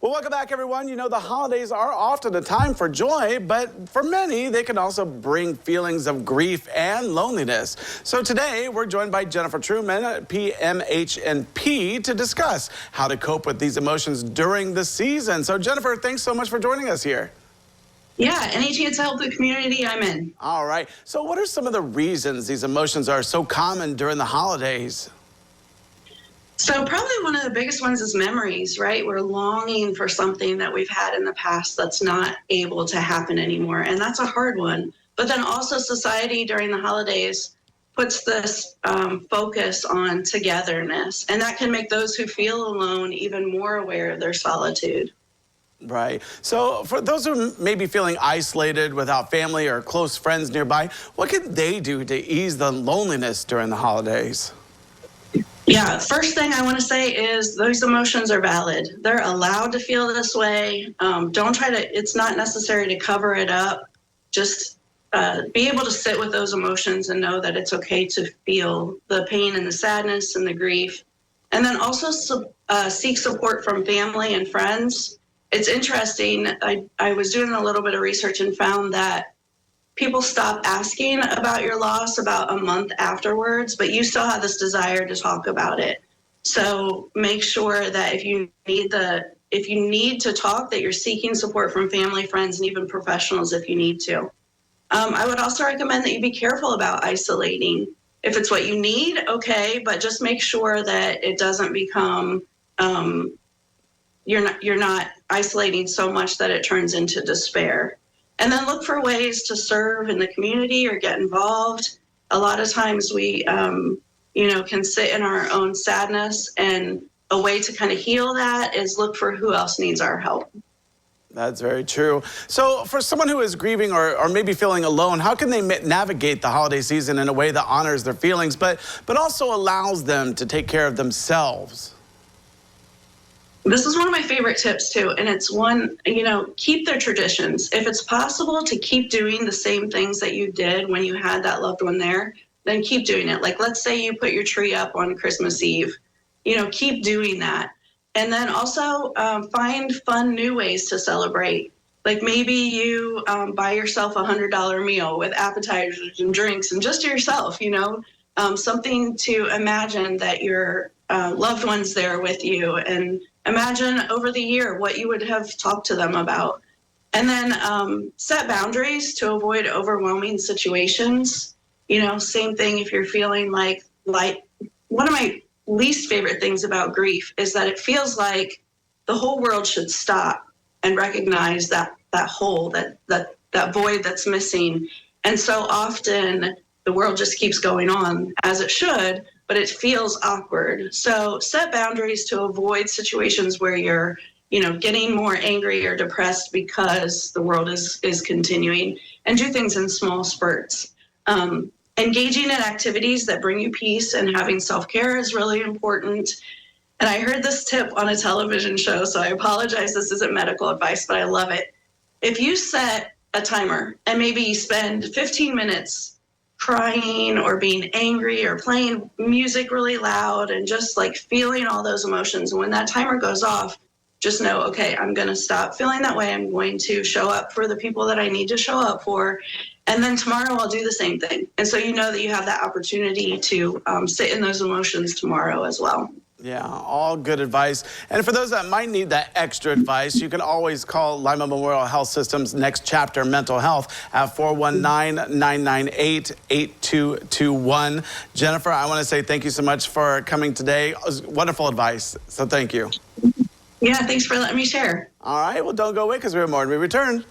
Well, welcome back, everyone. You know, the holidays are often a time for joy, but for many, they can also bring feelings of grief and loneliness. So today, we're joined by Jennifer Truman, PMHNP, to discuss how to cope with these emotions during the season. So, Jennifer, thanks so much for joining us here. Yeah, any chance to help the community, I'm in. All right. So what are some of the reasons these emotions are so common during the holidays? So probably one of the biggest ones is memories, right? We're longing for something that we've had in the past that's not able to happen anymore. And that's a hard one. But then also society during the holidays puts this focus on togetherness. And that can make those who feel alone even more aware of their solitude. Right. So for those who may be feeling isolated without family or close friends nearby, what can they do to ease the loneliness during the holidays? Yeah, first thing I want to say is those emotions are valid. They're allowed to feel this way. Don't try to, it's not necessary to cover it up. Just be able to sit with those emotions and know that it's okay to feel the pain and the sadness and the grief. And then also seek support from family and friends. It's interesting. I was doing a little bit of research and found that people stop asking about your loss about a month afterwards, but you still have this desire to talk about it. So make sure that if you need to talk, that you're seeking support from family, friends, and even professionals if you need to. I would also recommend that you be careful about isolating. If it's what you need, okay, but just make sure that it doesn't become you're not isolating so much that it turns into despair. And then look for ways to serve in the community or get involved. A lot of times we, can sit in our own sadness, and a way to kind of heal that is look for who else needs our help. That's very true. So for someone who is grieving or maybe feeling alone, how can they navigate the holiday season in a way that honors their feelings, but also allows them to take care of themselves? This is one of my favorite tips too, and it's one, keep their traditions. If it's possible to keep doing the same things that you did when you had that loved one there, then keep doing it. Like, let's say you put your tree up on Christmas Eve, keep doing that. And then also find fun new ways to celebrate. Like maybe you buy yourself $100 meal with appetizers and drinks and just yourself, something to imagine that your loved one's there with you, and imagine over the year what you would have talked to them about. And then set boundaries to avoid overwhelming situations. Same thing if you're feeling like one of my least favorite things about grief is that it feels like the whole world should stop and recognize that hole, that void that's missing. And so often the world just keeps going on as it should, but it feels awkward. So set boundaries to avoid situations where you're, getting more angry or depressed because the world is continuing, and do things in small spurts. Engaging in activities that bring you peace and having self-care is really important. And I heard this tip on a television show, so I apologize, this isn't medical advice, but I love it. If you set a timer and maybe you spend 15 minutes crying or being angry or playing music really loud and just like feeling all those emotions, and when that timer goes off, just know, okay, I'm going to stop feeling that way. I'm going to show up for the people that I need to show up for. And then tomorrow I'll do the same thing. And so you know that you have that opportunity to sit in those emotions tomorrow as well. Yeah, all good advice. And for those that might need that extra advice, you can always call Lima Memorial Health System's Next Chapter Mental Health at 419-998-8221. Jennifer, I want to say thank you so much for coming today. It was wonderful advice, so thank you. Yeah, thanks for letting me share. All right, well, don't go away because we have more when we return.